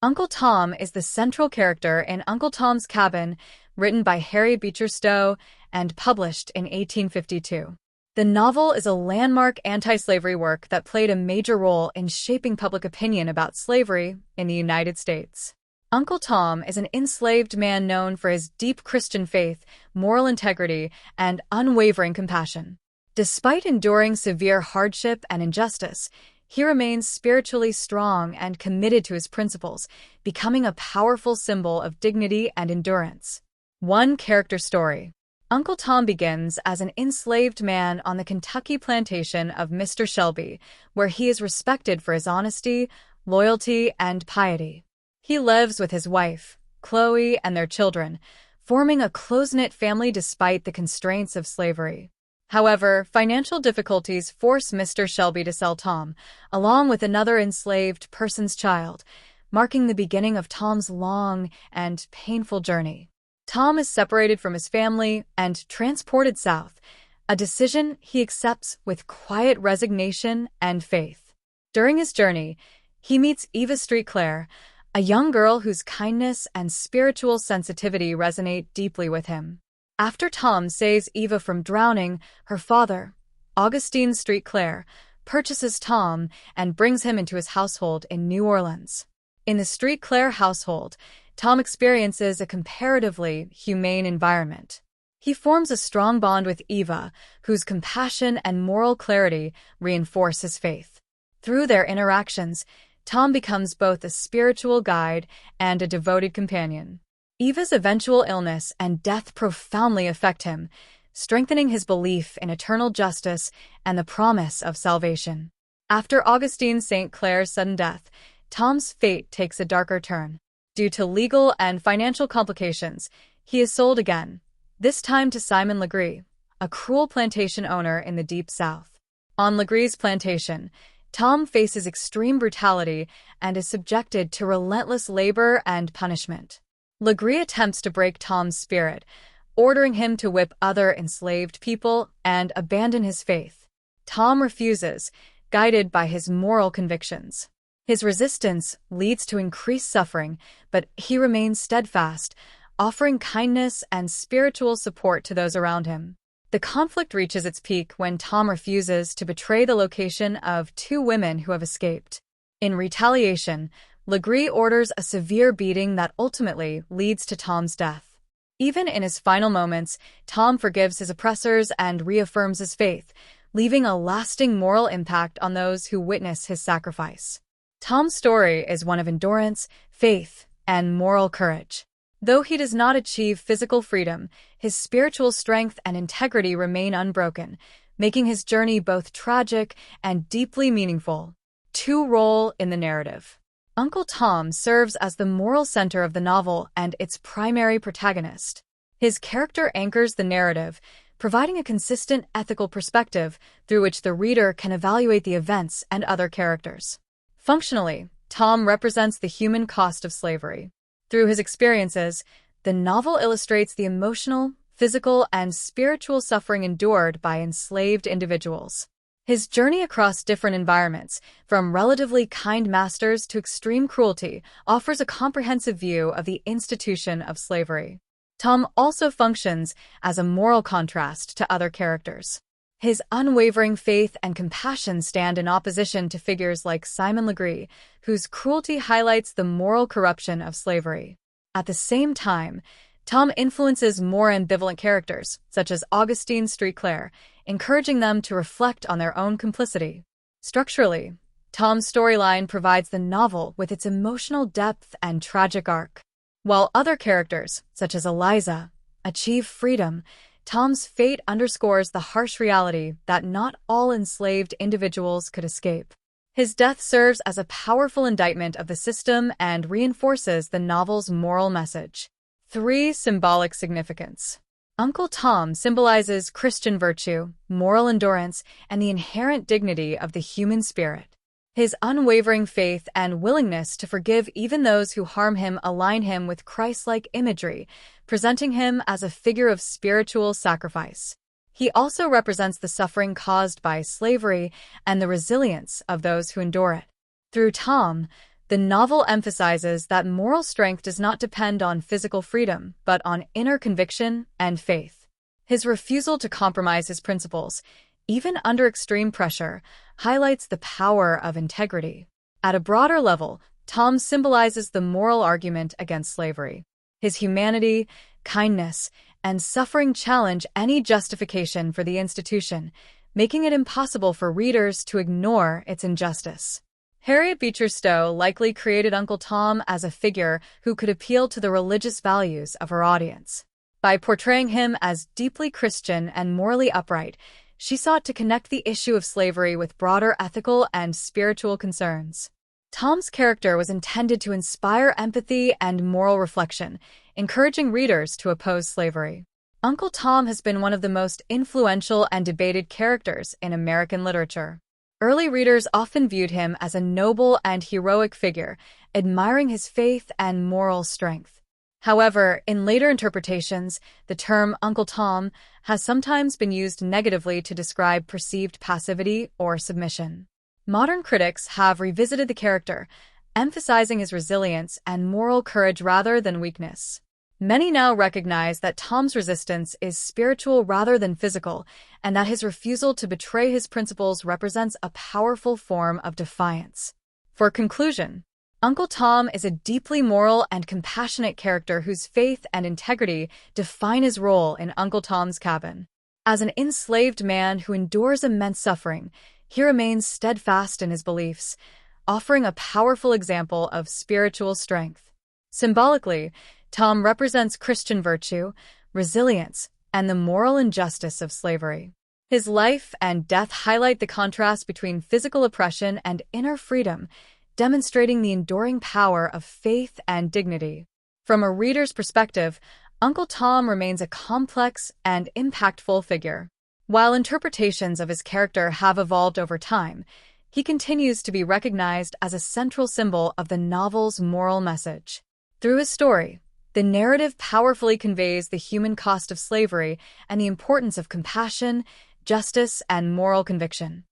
Uncle Tom is the central character in Uncle Tom's Cabin, written by Harry Beecher Stowe and published in 1852. The novel is a landmark anti-slavery work that played a major role in shaping public opinion about slavery in the United States. Uncle Tom is an enslaved man known for his deep Christian faith, moral integrity, and unwavering compassion. Despite enduring severe hardship and injustice, he remains spiritually strong and committed to his principles, becoming a powerful symbol of dignity and endurance. One character story. Uncle Tom begins as an enslaved man on the Kentucky plantation of Mr. Shelby, where he is respected for his honesty, loyalty, and piety. He lives with his wife, Chloe, and their children, forming a close-knit family despite the constraints of slavery. However, financial difficulties force Mr. Shelby to sell Tom, along with another enslaved person's child, marking the beginning of Tom's long and painful journey. Tom is separated from his family and transported south, a decision he accepts with quiet resignation and faith. During his journey, he meets Eva Street Clare, a young girl whose kindness and spiritual sensitivity resonate deeply with him. After Tom saves Eva from drowning, her father, Augustine Street Clare, purchases Tom and brings him into his household in New Orleans. In the Street Clare household, Tom experiences a comparatively humane environment. He forms a strong bond with Eva, whose compassion and moral clarity reinforce his faith. Through their interactions, Tom becomes both a spiritual guide and a devoted companion. Eva's eventual illness and death profoundly affect him, strengthening his belief in eternal justice and the promise of salvation. After Augustine St. Clare's sudden death, Tom's fate takes a darker turn. Due to legal and financial complications, he is sold again, this time to Simon Legree, a cruel plantation owner in the Deep South. On Legree's plantation, Tom faces extreme brutality and is subjected to relentless labor and punishment. Legree attempts to break Tom's spirit, ordering him to whip other enslaved people and abandon his faith. Tom refuses, guided by his moral convictions. His resistance leads to increased suffering, but he remains steadfast, offering kindness and spiritual support to those around him. The conflict reaches its peak when Tom refuses to betray the location of two women who have escaped. In retaliation, Legree orders a severe beating that ultimately leads to Tom's death. Even in his final moments, Tom forgives his oppressors and reaffirms his faith, leaving a lasting moral impact on those who witness his sacrifice. Tom's story is one of endurance, faith, and moral courage. Though he does not achieve physical freedom, his spiritual strength and integrity remain unbroken, making his journey both tragic and deeply meaningful. Two role in the narrative. Uncle Tom serves as the moral center of the novel and its primary protagonist. His character anchors the narrative, providing a consistent ethical perspective through which the reader can evaluate the events and other characters. Functionally, Tom represents the human cost of slavery. Through his experiences, the novel illustrates the emotional, physical, and spiritual suffering endured by enslaved individuals. His journey across different environments, from relatively kind masters to extreme cruelty, offers a comprehensive view of the institution of slavery. Tom also functions as a moral contrast to other characters. His unwavering faith and compassion stand in opposition to figures like Simon Legree, whose cruelty highlights the moral corruption of slavery. At the same time, Tom influences more ambivalent characters, such as Augustine Street Clare, encouraging them to reflect on their own complicity. Structurally, Tom's storyline provides the novel with its emotional depth and tragic arc. While other characters, such as Eliza, achieve freedom, Tom's fate underscores the harsh reality that not all enslaved individuals could escape. His death serves as a powerful indictment of the system and reinforces the novel's moral message. 3. Symbolic significance. Uncle Tom symbolizes Christian virtue, moral endurance, and the inherent dignity of the human spirit. His unwavering faith and willingness to forgive even those who harm him align him with Christ-like imagery, presenting him as a figure of spiritual sacrifice. He also represents the suffering caused by slavery and the resilience of those who endure it. Through Tom, The novel emphasizes that moral strength does not depend on physical freedom, but on inner conviction and faith. His refusal to compromise his principles, even under extreme pressure, highlights the power of integrity. At a broader level, Tom symbolizes the moral argument against slavery. His humanity, kindness, and suffering challenge any justification for the institution, making it impossible for readers to ignore its injustice. Harriet Beecher Stowe likely created Uncle Tom as a figure who could appeal to the religious values of her audience. By portraying him as deeply Christian and morally upright, she sought to connect the issue of slavery with broader ethical and spiritual concerns. Tom's character was intended to inspire empathy and moral reflection, encouraging readers to oppose slavery. Uncle Tom has been one of the most influential and debated characters in American literature. Early readers often viewed him as a noble and heroic figure, admiring his faith and moral strength. However, in later interpretations, the term Uncle Tom has sometimes been used negatively to describe perceived passivity or submission. Modern critics have revisited the character, emphasizing his resilience and moral courage rather than weakness. Many now recognize that Tom's resistance is spiritual rather than physical, and that his refusal to betray his principles represents a powerful form of defiance. For conclusion, Uncle Tom is a deeply moral and compassionate character whose faith and integrity define his role in Uncle Tom's Cabin. As an enslaved man who endures immense suffering, he remains steadfast in his beliefs, offering a powerful example of spiritual strength. Symbolically, Tom represents Christian virtue, resilience, and the moral injustice of slavery. His life and death highlight the contrast between physical oppression and inner freedom, demonstrating the enduring power of faith and dignity. From a reader's perspective, Uncle Tom remains a complex and impactful figure. While interpretations of his character have evolved over time, he continues to be recognized as a central symbol of the novel's moral message. Through his story, the narrative powerfully conveys the human cost of slavery and the importance of compassion, justice, and moral conviction.